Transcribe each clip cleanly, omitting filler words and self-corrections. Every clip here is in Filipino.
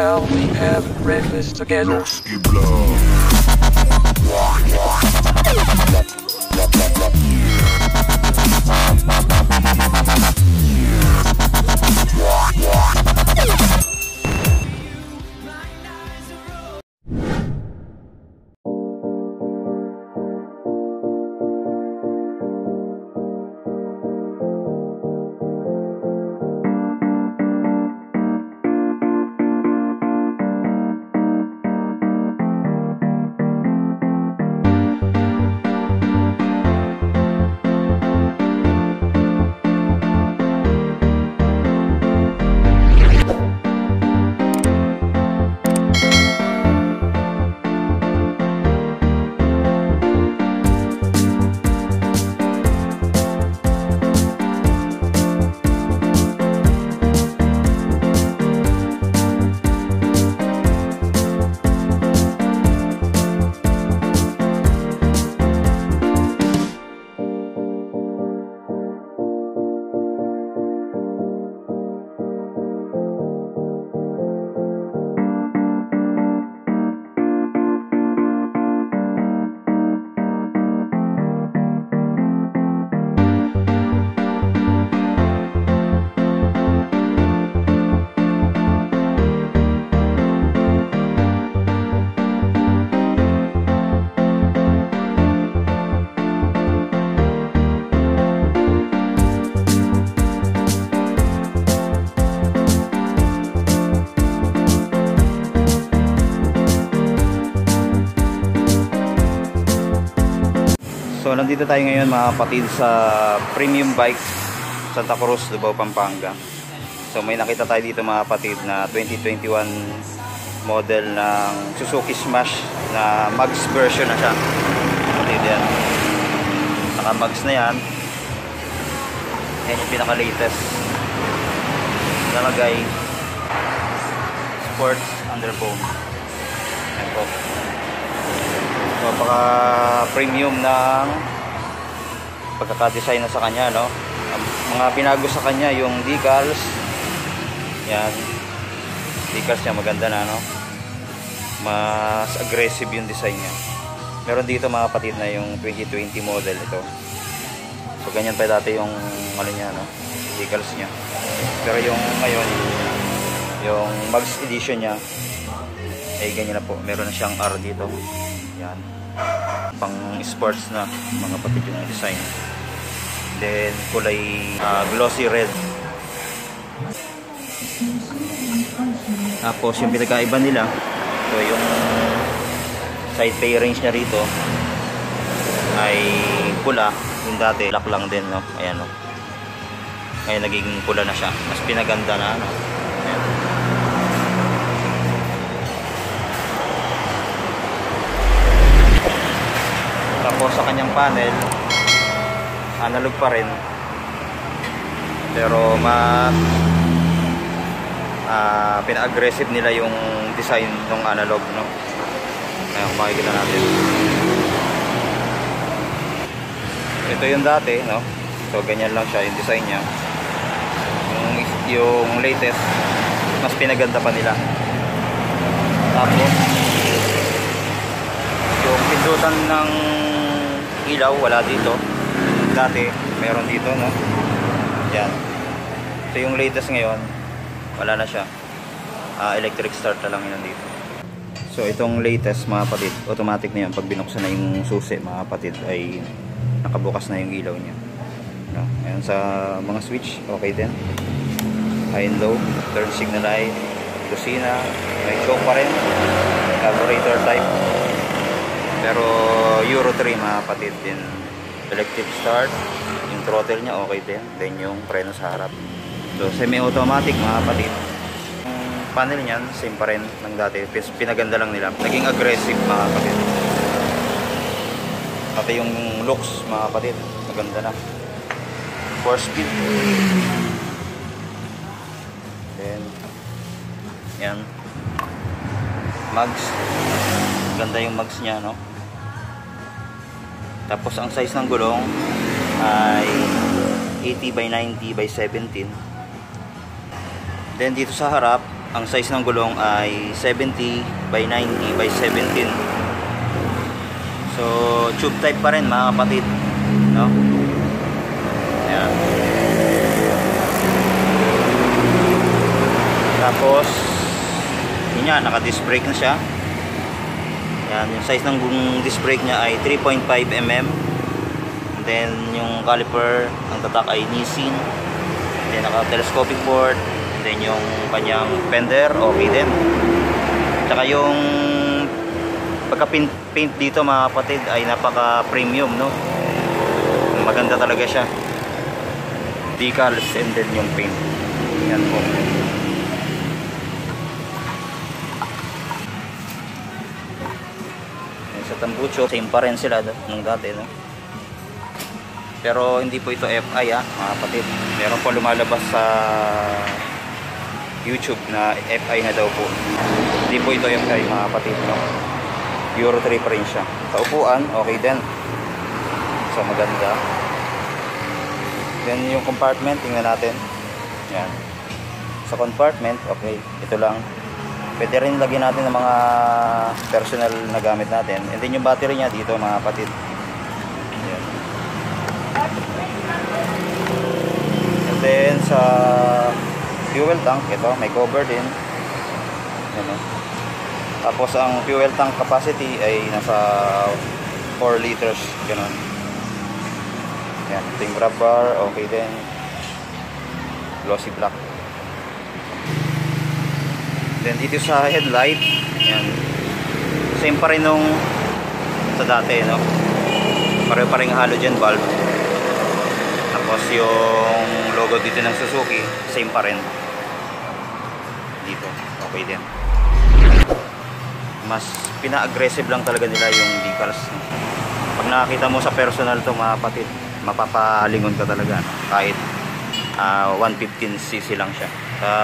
shall we have breakfast together? So nandito tayo ngayon mga kapatid sa Premium Bikes Santa Cruz, Lubao, Pampanga. So may nakita tayo dito mga kapatid na 2021 model ng Suzuki Smash na Mags version na siya. Kapatid yan. Naka Mags na yan. Yan yung pinaka latest. Nalagay Sports Underbone. Yan po. Napaka premium ng pagkaka-design na sa kanya, no? Ang mga binago sa kanya yung decals. Yan. Decals niya maganda na, no? Mas aggressive yung design niya. Meron dito mga kapatid na yung 2020 model ito. So ganyan pa dati yung ano niya, no? Decals niya. Pero yung ngayon, yung Mags edition niya ay ganyan na po. Meron na siyang R dito. Yan. Pang sports na mga kapatid yung design. Then kulay glossy red. Tapos yung pinagkaiba nila, so yung side fairings niya rito ay pula. Yung dati black lang din, no? Ayan, no? Ngayon naging pula na siya. Mas pinaganda na, no? Ayan. Tapos sa kanyang panel analog pa rin, pero mas pina-aggressive nila yung design ng analog, no? Ayan, makikita natin. Ito yung dati, no? So ganyan lang siya yung design niya. Yung latest mas pinaganda pa nila. Tapos yung pindutan ng ilaw wala dito. Dati meron dito, no? Yan. So yung latest ngayon wala na siya. Electric start na lang yun dito. So itong latest mga kapatid, automatic na yan. Pag binuksan na yung susi mga kapatid ay nakabukas na yung ilaw niya, no? Ayan, sa mga switch okay din. High and low, turn signal light, kusina, may choke pa rin, carburetor type. Pero Euro 3 mga kapatid din. Electric start, yung throttle niya okay din. Then yung preno sa harap. So semi-automatic mga kapatid. Yung panel niyan same pa rin ng dati. Pinaganda lang nila. Naging aggressive mga kapatid. Pati yung looks mga kapatid, maganda na. 4 speed. Then yan. Mags. Ganda yung mags niya, no? Tapos ang size ng gulong ay 80 by 90 by 17. Then dito sa harap ang size ng gulong ay 70 by 90 by 17. So tube type pa rin mga kapatid, no? Ayan. Tapos yun nga, naka disc brake na siya. Yan, yung size ng disc brake niya ay 3.5 mm. And then yung caliper, ang tatak ay Nissin. And then naka telescopic board. And then yung kanyang fender, okay din. Tsaka yung pagka-paint dito mga kapatid ay napaka premium, no? Maganda talaga siya. Decals and then yung paint. Yan po. Sa tambucho, same pa rin sila nung dati, no? Pero hindi po ito FI, mga kapatid. Meron po lumalabas sa YouTube na FI na daw po. Hindi po ito FI, mga kapatid, no? Euro 3 pa rin siya. Sa upuan, okay din. So maganda. Then yung compartment, tingnan natin. Yan. Sa compartment, okay, ito lang. Pwede rin lagyan natin ng mga personal na gamit natin. And then yung battery niya dito mga kapatid. Ayan. And then sa fuel tank, ito may cover din. Ayan. Tapos ang fuel tank capacity ay nasa 4 liters. Ganun. Ayan. Ito yung grab bar, okay din. Glossy black. Then dito sa headlight, yan. Same pa rin nung sa dati, no? Pareho pa rin halogen bulb. Tapos yung logo dito ng Suzuki, same pa rin. Dito, okay din. Mas pina-aggressive lang talaga nila yung decals. Pag nakakita mo sa personal to mga kapatid, mapapalingon ka talaga, no? Kahit 115cc lang siya.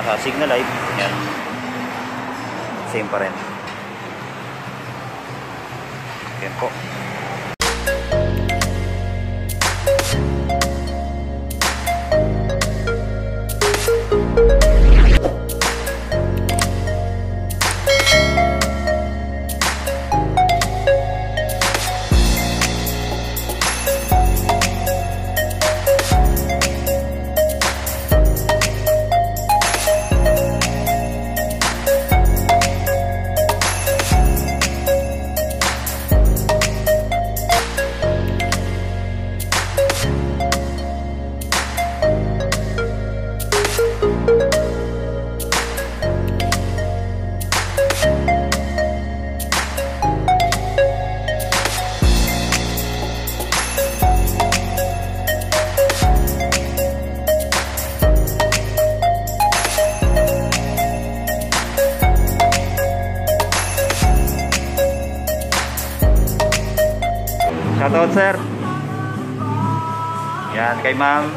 Sa signal light, yan. Same pa rin. Yan po. Shoutout sir. Yan kay ma'am.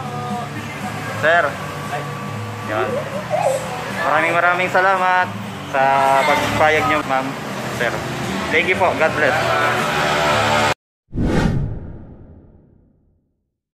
Sir. Yan. Maraming salamat sa pagpayag niyo ma'am. Sir. Thank you po. God bless.